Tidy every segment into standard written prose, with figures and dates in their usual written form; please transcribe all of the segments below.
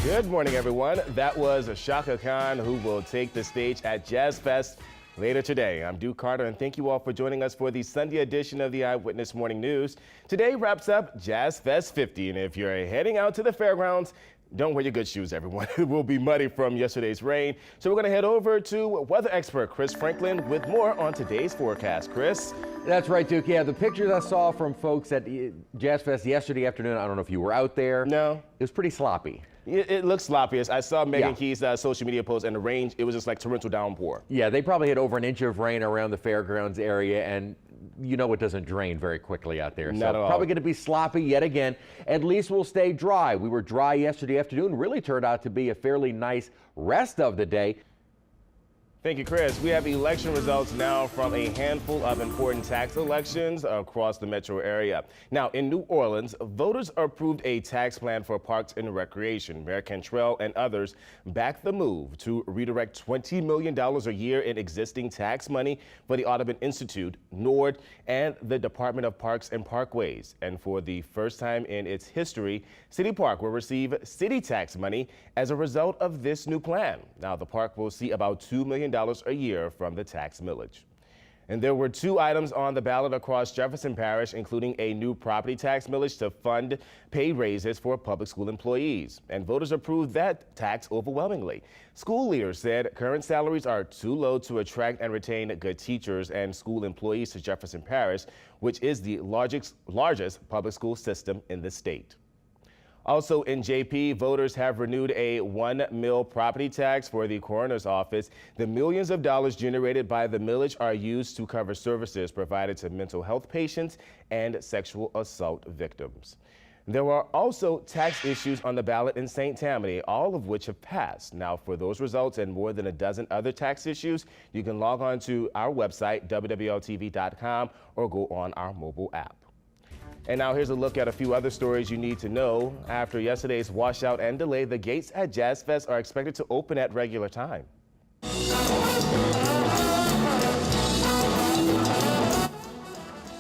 Good morning, everyone. That was Shaka Khan, who will take the stage at Jazz Fest later today. I'm Duke Carter, and thank you all for joining us for the Sunday edition of the Eyewitness Morning News. Today wraps up Jazz Fest 50, and if you're heading out to the fairgrounds, don't wear your good shoes, everyone. It will be muddy from yesterday's rain. So we're going to head over to weather expert Chris Franklin with more on today's forecast. Chris? That's right, Duke. Yeah, the pictures I saw from folks at Jazz Fest yesterday afternoon, I don't know if you were out there. No. It was pretty sloppy. It looks sloppy. I saw Megan Key's social media post, and the rain, it was just like torrential downpour. Yeah, they probably had over an inch of rain around the fairgrounds area, and you know it doesn't drain very quickly out there. Not at all. Probably going to be sloppy yet again. At least we'll stay dry. We were dry yesterday afternoon. Really turned out to be a fairly nice rest of the day. Thank you, Chris. We have election results now from a handful of important tax elections across the metro area. Now, in New Orleans, voters approved a tax plan for parks and recreation. Mayor Cantrell and others backed the move to redirect $20 million a year in existing tax money for the Audubon Institute, NORD, and the Department of Parks and Parkways. And for the first time in its history, City Park will receive city tax money as a result of this new plan. Now, the park will see about $2 million a year from the tax millage. And there were two items on the ballot across Jefferson Parish, including a new property tax millage to fund pay raises for public school employees. And voters approved that tax overwhelmingly. School leaders said current salaries are too low to attract and retain good teachers and school employees to Jefferson Parish, which is the largest public school system in the state. Also in JP, voters have renewed a $1 mil property tax for the coroner's office. The millions of dollars generated by the millage are used to cover services provided to mental health patients and sexual assault victims. There are also tax issues on the ballot in St. Tammany, all of which have passed. Now, for those results and more than a dozen other tax issues, you can log on to our website, WWLTV.com, or go on our mobile app. And now here's a look at a few other stories you need to know. After yesterday's washout and delay, the gates at Jazz Fest are expected to open at regular time.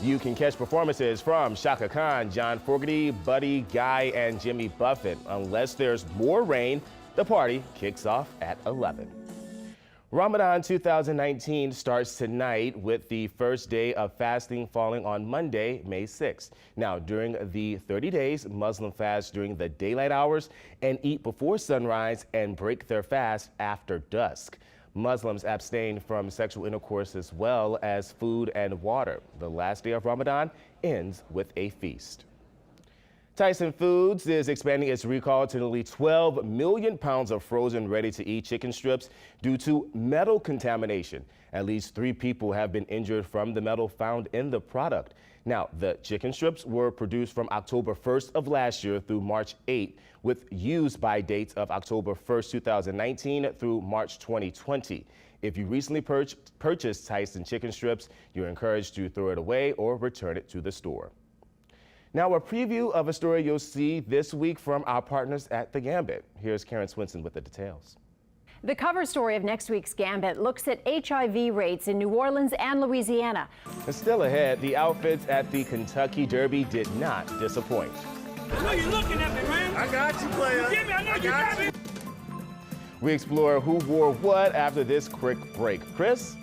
You can catch performances from Shaka Khan, John Fogerty, Buddy, Guy, and Jimmy Buffett. Unless there's more rain, the party kicks off at 11. Ramadan 2019 starts tonight with the first day of fasting falling on Monday, May 6th. Now, during the 30 days, Muslims fast during the daylight hours and eat before sunrise and break their fast after dusk. Muslims abstain from sexual intercourse as well as food and water. The last day of Ramadan ends with a feast. Tyson Foods is expanding its recall to nearly 12 million pounds of frozen ready-to-eat chicken strips due to metal contamination. At least 3 people have been injured from the metal found in the product. Now, the chicken strips were produced from October 1st of last year through March 8th, with use-by dates of October 1st, 2019 through March 2020. If you recently purchased Tyson chicken strips, you're encouraged to throw it away or return it to the store. Now, a preview of a story you'll see this week from our partners at The Gambit. Here's Karen Swinson with the details. The cover story of next week's Gambit looks at HIV rates in New Orleans and Louisiana. And still ahead, the outfits at the Kentucky Derby did not disappoint. I know you're looking at me, man. I got you, player. Give me, I know you got me. We explore who wore what after this quick break. Chris?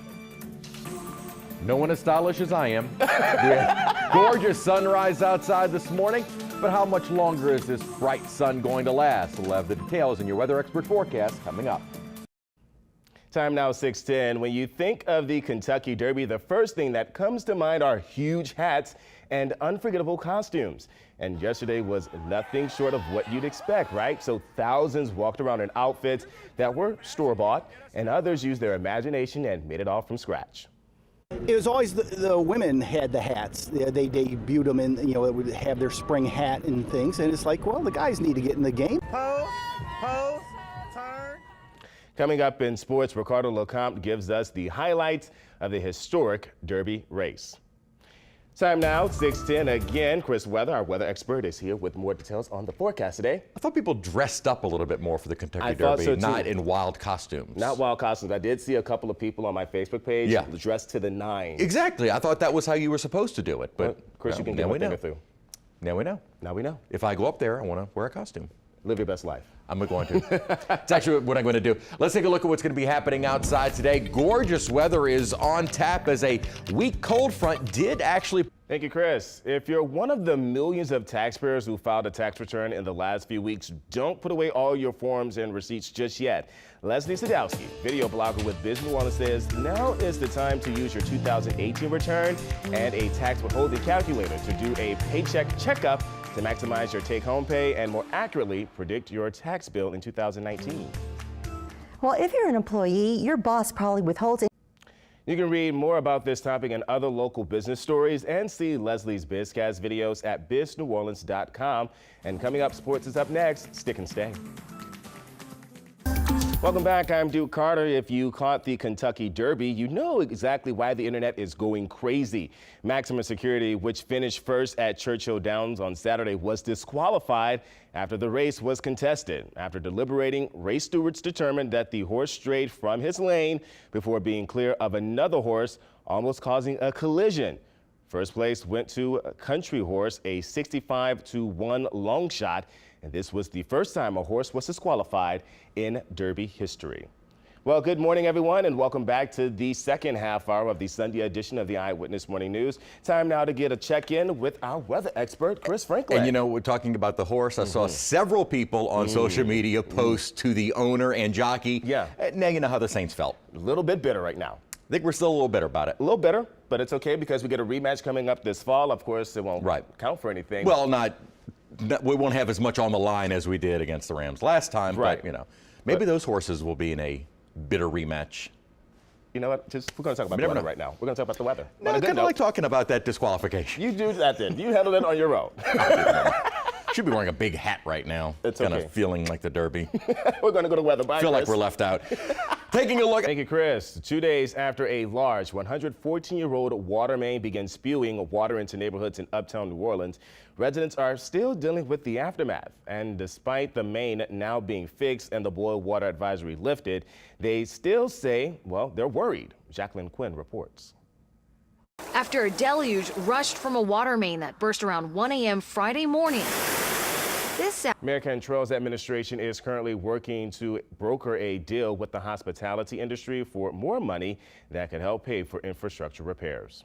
No one as stylish as I am. We had gorgeous sunrise outside this morning, but how much longer is this bright sun going to last? We'll have the details in your weather expert forecast coming up. Time now 6:10. When you think of the Kentucky Derby, the first thing that comes to mind are huge hats and unforgettable costumes. And yesterday was nothing short of what you'd expect, right? So thousands walked around in outfits that were store-bought, and others used their imagination and made it all from scratch. It was always the women had the hats. They debuted them in, they would have their spring hat and things. And it's like, well, the guys need to get in the game. Pose, turn. Coming up in sports, Ricardo Lecomte gives us the highlights of the historic Derby race. Time now, 6:10 again. Chris Weather, our weather expert, is here with more details on the forecast today. I thought people dressed up a little bit more for the Kentucky thought Derby, so too. not in wild costumes. Not wild costumes. I did see a couple of people on my Facebook page dressed to the nines. Exactly. I thought that was how you were supposed to do it. But Chris, you can get one thing or two. Now we know. Now we know. If I go up there, I want to wear a costume. Live your best life. I'm going to. It's actually what I'm going to do. Let's take a look at what's going to be happening outside today. Gorgeous weather is on tap as a weak cold front did actually. Thank you, Chris. If you're one of the millions of taxpayers who filed a tax return in the last few weeks, don't put away all your forms and receipts just yet. Leslie Sadowski, video blogger with Biz New Orleans, says now is the time to use your 2018 return and a tax withholding calculator to do a paycheck checkup to maximize your take-home pay and more accurately predict your tax bill in 2019. Well, if you're an employee, your boss probably withholds it. You can read more about this topic and other local business stories and see Leslie's BizCast videos at bizneworleans.com. And coming up, sports is up next. Stick and stay. Welcome back. I'm Duke Carter. If you caught the Kentucky Derby, you know exactly why the internet is going crazy. Maximum Security, which finished first at Churchill Downs on Saturday, was disqualified after the race was contested. After deliberating, race stewards determined that the horse strayed from his lane before being clear of another horse, almost causing a collision. First place went to Country Horse, a 65-1 long shot. And this was the first time a horse was disqualified in Derby history. Well, good morning, everyone, and welcome back to the second half hour of the Sunday edition of the Eyewitness Morning News. Time now to get a check-in with our weather expert, Chris Franklin. And you know, we're talking about the horse. I saw several people on social media post to the owner and jockey. Yeah. Now you know how the Saints felt. A little bit bitter right now. I think we're still a little bitter about it. A little bitter, but it's okay because we get a rematch coming up this fall. Of course, it won't count for anything. Well, we won't have as much on the line as we did against the Rams last time, but you know, maybe those horses will be in a bitter rematch. You know what? We're going to talk about the weather right now. We're going to talk about the weather. No, I kind of like talking about that disqualification. You do that then. You handle it on your own. Should be wearing a big hat right now. It's kind okay. of feeling like the Derby. We're going to go to weather. Bye, Feel Chris. like we're left out. Taking a look. Thank you, Chris. 2 days after a large 114-year-old water main began spewing water into neighborhoods in uptown New Orleans, residents are still dealing with the aftermath. And despite the main now being fixed and the boil water advisory lifted, they still say, well, they're worried. Jacqueline Quinn reports. After a deluge rushed from a water main that burst around 1 a.m. Friday morning. Mayor Cantrell's administration is currently working to broker a deal with the hospitality industry for more money that could help pay for infrastructure repairs.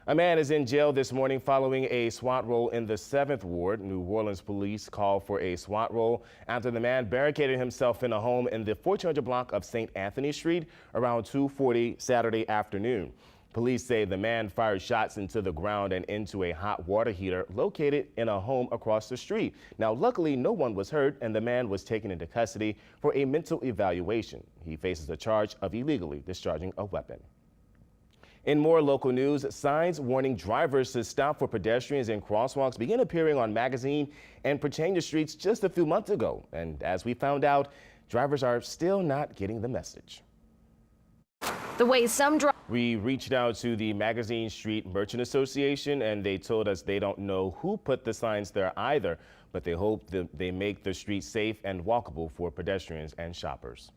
A man is in jail this morning following a SWAT roll in the 7th Ward. New Orleans police called for a SWAT roll after the man barricaded himself in a home in the 1400 block of St. Anthony Street around 2:40 Saturday afternoon. Police say the man fired shots into the ground and into a hot water heater located in a home across the street. Now, luckily, no one was hurt and the man was taken into custody for a mental evaluation. He faces a charge of illegally discharging a weapon. In more local news, signs warning drivers to stop for pedestrians in crosswalks began appearing on Magazine and Pechanga streets just a few months ago. And as we found out, drivers are still not getting the message. The way some We reached out to the Magazine Street Merchant Association and they told us they don't know who put the signs there either, but they hope that they make the street safe and walkable for pedestrians and shoppers.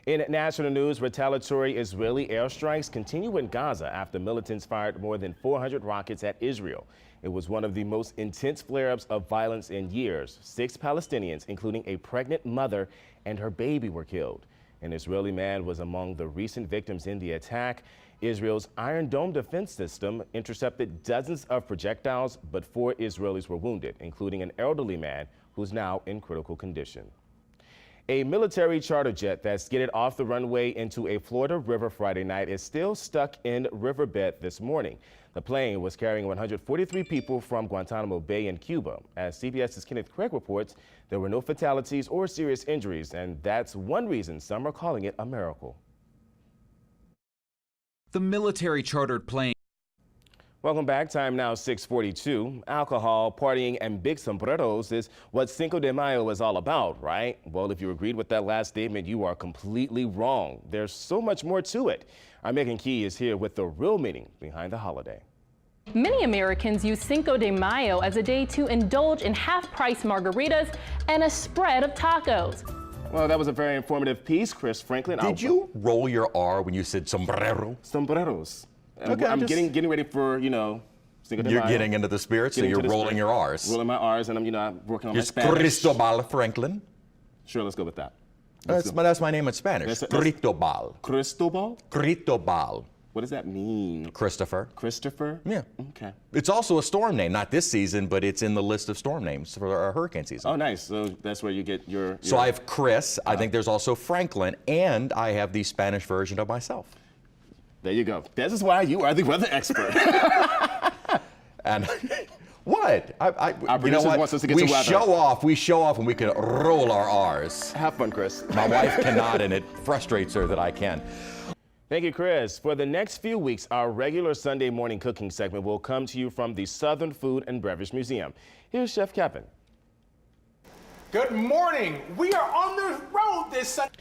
In national news, retaliatory Israeli airstrikes continue in Gaza after militants fired more than 400 rockets at Israel. It was one of the most intense flare-ups of violence in years. 6 Palestinians, including a pregnant mother and her baby, were killed. An Israeli man was among the recent victims in the attack. Israel's Iron Dome defense system intercepted dozens of projectiles, but 4 Israelis were wounded, including an elderly man who's now in critical condition. A military charter jet that skidded off the runway into a Florida river Friday night is still stuck in riverbed this morning. The plane was carrying 143 people from Guantanamo Bay in Cuba. As CBS's Kenneth Craig reports, there were no fatalities or serious injuries, and that's one reason some are calling it a miracle. The military chartered plane. Welcome back. Time now 6:42. Alcohol, partying, and big sombreros is what Cinco de Mayo is all about, right? Well, if you agreed with that last statement, you are completely wrong. There's so much more to it. Our Megan Key is here with the real meaning behind the holiday. Many Americans use Cinco de Mayo as a day to indulge in half-price margaritas and a spread of tacos. Well, that was a very informative piece, Chris Franklin. Did you roll your R when you said sombrero? Sombreros. Okay, I'm getting ready for, you know, Cinco de You're Mayo. getting into the spirit, so Getting you're into the rolling spirit. your R's. Rolling my R's, and I'm working on my It's Spanish. Cristobal Franklin. Sure, let's go with that. That's my name in Spanish. That's- Cristobal. Cristobal? Cristobal. What does that mean? Christopher. Christopher? Yeah. Okay. It's also a storm name, not this season, but it's in the list of storm names for our hurricane season. Oh, nice. So that's where you get your. So I have Chris. I think there's also Franklin, and I have the Spanish version of myself. There you go. This is why you are the weather expert. And what? Our You know producers what? wants us to get we to weather. We show off, and we can roll our R's. Have fun, Chris. My wife cannot, and it frustrates her that I can. Thank you, Chris. For the next few weeks, our regular Sunday morning cooking segment will come to you from the Southern Food and Beverage Museum. Here's Chef Kevin. Good morning. We are on the road this Sunday.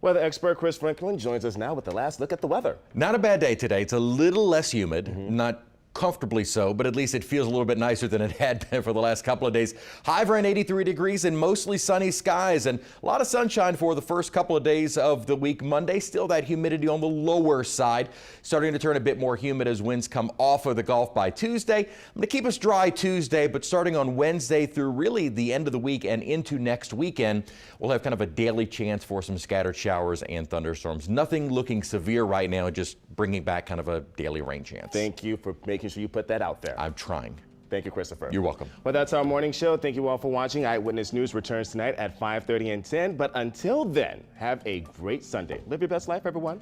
Weather expert Chris Franklin joins us now with the last look at the weather. Not a bad day today. It's a little less humid, not comfortably so, but at least it feels a little bit nicer than it had been for the last couple of days. High around 83 degrees and mostly sunny skies, and a lot of sunshine for the first couple of days of the week. Monday, still that humidity on the lower side, starting to turn a bit more humid as winds come off of the Gulf by Tuesday. I'm going to keep us dry Tuesday, but starting on Wednesday through really the end of the week and into next weekend, we'll have kind of a daily chance for some scattered showers and thunderstorms. Nothing looking severe right now, just bringing back kind of a daily rain chance. Thank you for making sure you put that out there. I'm trying. Thank you, Christopher. You're welcome. Well, that's our morning show. Thank you all for watching. Eyewitness News returns tonight at 5:30 and 10. But until then, have a great Sunday. Live your best life, everyone.